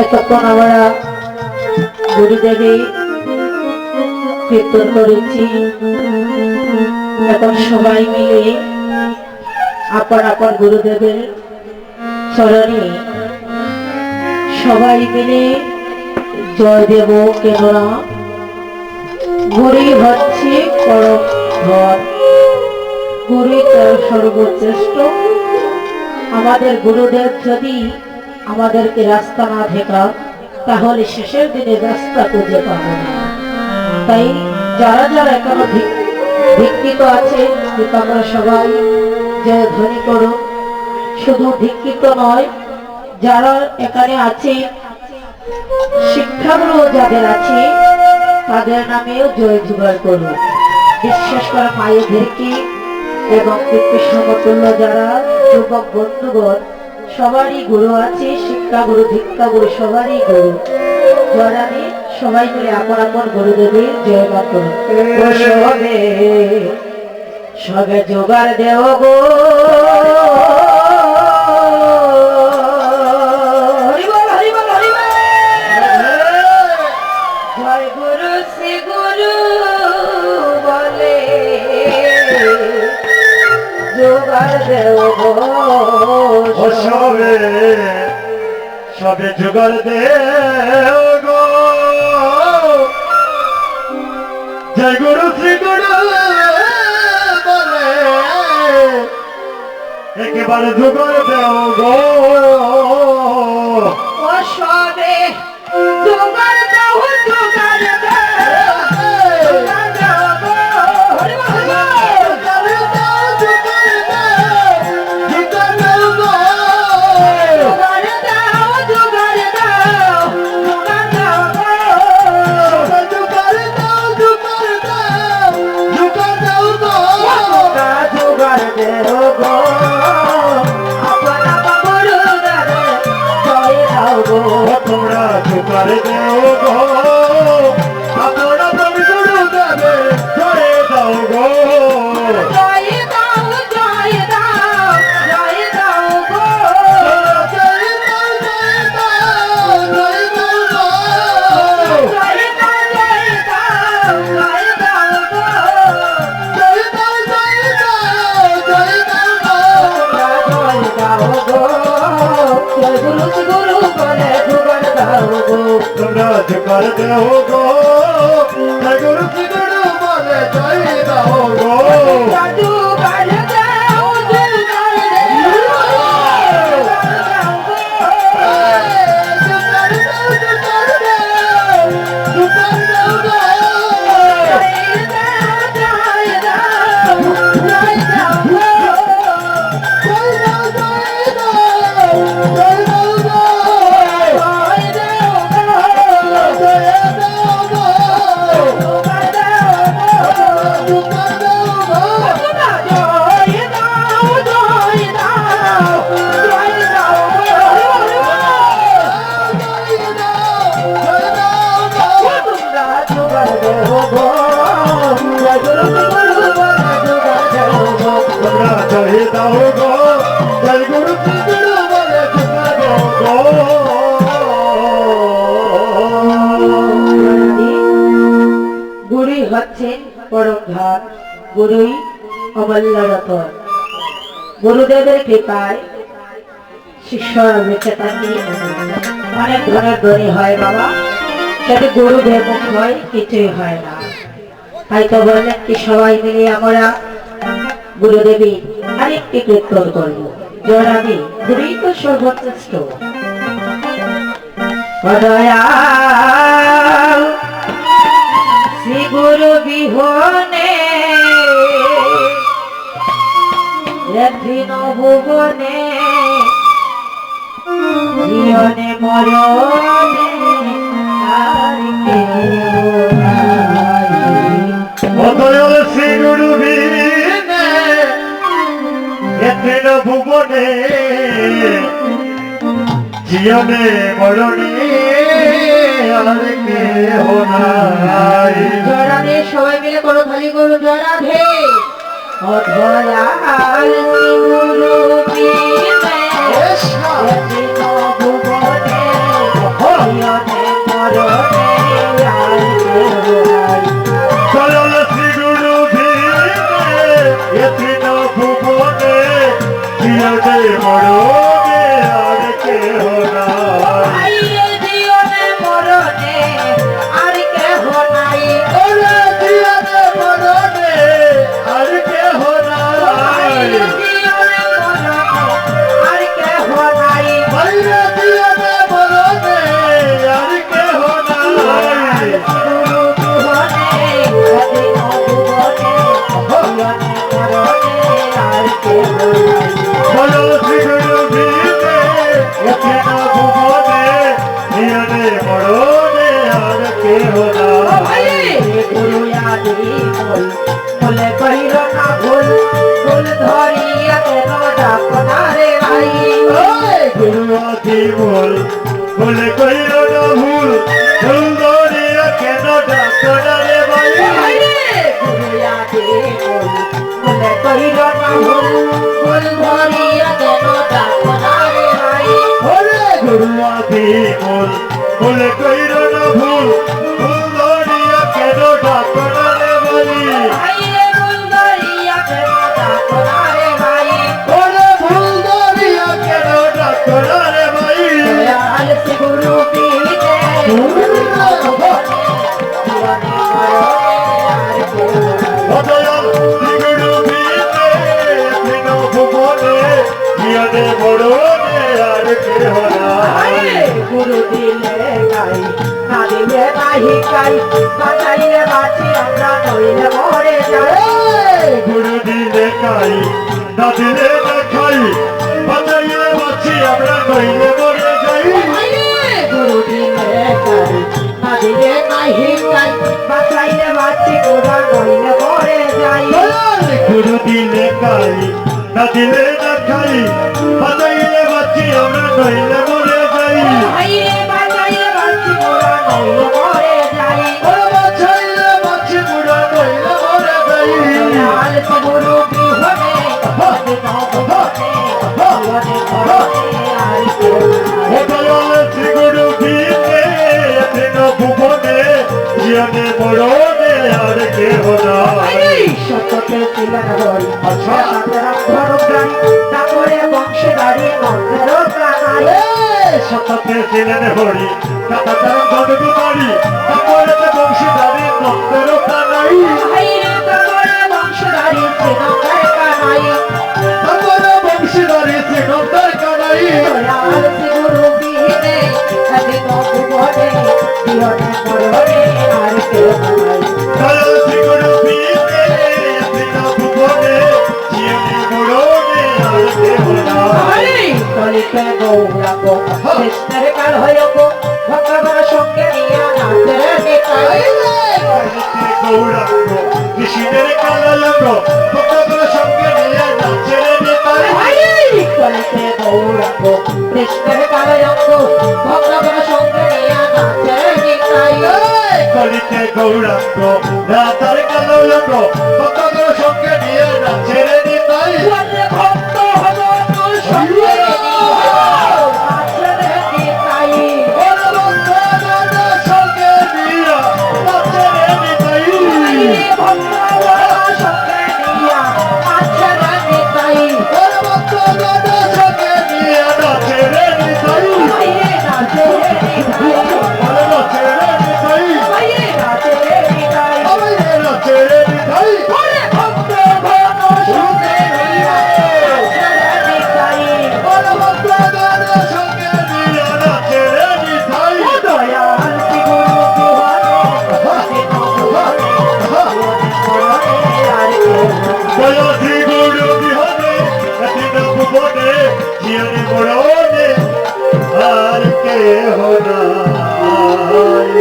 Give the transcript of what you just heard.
এতক্ষণ আমরা গুরুদেবী কীর্তন করেছি। এখন সবাই মিলে আপন আপন গুরুদেবের চরণে সবাই মিলে জয় দেব। কেননা গুরুই হচ্ছে পরম ধন, গুরুই তার সর্বশ্রেষ্ঠ। আমাদের গুরুদেব যদি আমাদেরকে রাস্তা না দেখান তাহলে শেষের দিনে রাস্তা খুঁজে পাবো না। তাই যারা যারা এখনো দীক্ষিত আছে আমরা সবাই জয় ধ্বনি করো। শুধু দীক্ষিত নয়, যারা এখানে আছে শিক্ষাগুরু যাদের আছে তাদের নামেও জয় জোগাড় করো। বিশেষ করে মায়েদেরকে এবং সমতুল্য যারা যুবক বন্ধুগণ সবারই গুরু আছে, শিক্ষা গুরু দীক্ষা গুরু সবারই গুরু। জয়রানী সবাই মিলে আপন আপন গুরুদেবের জয়গান করুন। সবে সবে জোগাড় দেও গো, জয় গুরু শ্রী গুরু বলে জোগাড় দেও গো, সবে সবে জোগাড় দেও গো, জয় গুরু শ্রী গুরু বলে একেবারে জোগাড় দেও গো, সবে জোগাড় দাও জোগাড় দাও। তোমরা জোগাড় দেও গো, আপনারা প্রভু গুরু দেবে জয় দাও গো, জয় দাও জয় দাও জয় দাও গো, জয় দাও জয় দাও জয় দাও গো, জয় দাও জয় দাও জয় দাও গো, জয় দাও জয় দাও জয় দাও গো, জয় দাও গো, জয় গুরু গুরু বলে জোগাড় দাও গো। তোমরা জোগাড় দেও গো, জয় গুরু শ্রী গুরু বলে জয় দাও গো, জাদু গাড় দাও জোগাড় দাও গো, জোগাড় দাও জোগাড় দাও জোগাড় দাও গো, জয় দাও জয় দাও জয় দাও গো, জয় দাও জয় দাও জয় দাও গো, জয় দাও গো, জয় দাও গো, জোগাড় দাও গো, জোগাড় দাও গো, জয় দাও জয় দাও জয় দাও গো, জয় দাও গো, তোমরা জোগাড় দেও গো, জয় গুরু গুরু বলে জোগাড় দেও গো। তোমরা জয় দাও গো, জয় গুরু শ্রী গুরু বলে জোগাড় দাও গো, গুরুই হচ্ছেন পরম ধন, গুরুই অমূল্য রতন। গুরুদেবের কৃপায় শিষ্যরা বেঁচে থাকে, অনেক ধনের ধনী হয় বাবা। যদি গুরুদেব মুখ হয় কিছুই হয় না। তাই তো বললেন কি সবাই মিলে আমরা গুরুদেবী আরেকটি কীর্তন করবো। জয়রানী গুরুই তো সর্বশ্রেষ্ঠ। দয়াল শ্রী গুরু বিহনে রেথিন ভুবনে জীবনে মরণে আর কেউ নাই। অতএব শ্রী গুরু বিনে এতেন ভুবনে জীবনে মরণে আর কেহ নাই। জয়রাধে সবাই মিলে করো খালি করো জয়রাধে। অধয়াল শ্রী গুরু বিনে ভুবনে জিয়নে মরণে আর কেহ নাই ভাইরে জীবনে মরণে আর কেহ নাই ওরে জিয়নে মরণে আর কেহ নাই ভাইরে জীবনে মরণে আর কেহ নাই ভাইরে জিয়নে মরণে আর কেহ নাই গুরু জীবনে অদিন ভুবনে জীবনে মরণে আর কেহ নাই বলো শ্রীগুরু ভীমে এখেন ভুবনে জিয়নে মরণে আর কেহ নাই গুরু আদি বল বলে কইর না ভুল ভুল ধরিয়া কেন ডাকনা রে ভাই গুরু আদি বল বলে কইল না ভুল ভুল ধরিয়া কেন ডাকনা রে ভাই গুরু আদি বল বলে কইর না ভুল ভুল ধরিয়া কেন ডাকনা রে ভাই ওরে গুরু আদি বল বলে কইল না ভুল ভুল ধরিয়া কেন ডাকনা রে ভাই ভাইরে ভুল ধরিয়া কেন ডাকনা রে ভাই ওরে ভুল ধরিয়া কেন ডাকনা রে ভাই দয়াল শ্রী গুরু পীরে অদয়াল শ্রীগুরু ভীমে এখেন ভুবনে জিয়নে মরণে আর কেহ নাই গুরু দিলে গাই না দিলে নাহি গাই বাঁচাইলে বাঁচি আমরা নইলে মরে যাই গুরু দিলে খাই না দিলে না খাই বাঁচাইলে বাঁচি আমরা নইলে মরে যাই গুরু দিলে গাই না দিলে নাহি গাই বাঁচাইলে বাঁচি আমরা নইলে মরে যাই গুরু দিলে খাই না দিলে না খাই বাঁচাইলে বাঁচি আমরা নইলে মরে যাই ভাইরে বাঁচাইলে বাঁচি আমরা নইলে মরে যাই বাঁচাইলে বাঁচি আমরা নইলে মরে যাই দয়াল শ্রী গুরু বিহনে অদিন ভুবনে জীবনে মরণে আর কেউ নাই। দয়াল শ্রীগুরু ভীমে এখেন ভুবনে জিয়নে মরণে আর কেহ নাই সত্যকে ছিলেন হরি আচ্ছা। ধরুগ্রাম তারপরে বংশধারী মন্ত্রের প্রাণায় শতকে ছিলেন হরি তাতার ধনু বাড়ি তারপরে বংশীধারী নন্দের কানাই ভাইরে তারপরে বংশধারী শ্রীনগর কানাই তারপরে বংশীধারী শ্রীনন্দের কানাই দয়াল শ্রী গুরু বিহীনে এদিন ভুবনে জীবনে মরণে আর কেউ নাই দয়াল শ্রীগুরু ভীমে এখেন ভুবনে জিয়নে মরণে আর কেহ নাই কলিতে গৌরাঙ্গ কৃষ্ণের কাল হইব ভক্তগণ সঙ্গে নিয়া নাচের নিতাই গৌরাঙ্গ কৃষ্ণের কালালঙ্গ ভক্তগণ সঙ্গে নিয়ে নাচের নেতাই কলিতে গৌরাঙ্গ কৃষ্ণের কাল অঙ্গ ভক্তগণ সঙ্গে নিয়া নাচের নিতাই কলিতে গৌরাঙ্গ রাতার কালালঙ্গ ভক্তগণ সঙ্গে নিয়ে নাচের নেতাই ভক্ত হব তোর সঙ্গে নিয়া নাচের নিতাই সঙ্গে নিয়ে নাচের নেতাই ভক্তগণ সঙ্গে নিয়া নাচের নিতাই ভক্তগণ সঙ্গে নিয়ে নাচের নেতাই ভাইরে নাচের নিতাই নাচের নেতাই ভাইরে নাচের নিতাই আমাদের নাচের নেতাই ওরে ভক্ত ঘন সঙ্গে নিয়া নাচের নিতাই ভক্তগণ সঙ্গে নিয়ে নাচের নেতাই ও দয়াল শ্রী গুরু বিহনে অদিন ভুবনে জীবনে মরণে আর কেহ নাই। দয়া শ্রী গুরু বিহনে জিয়নে মরণে আর কেহ নাই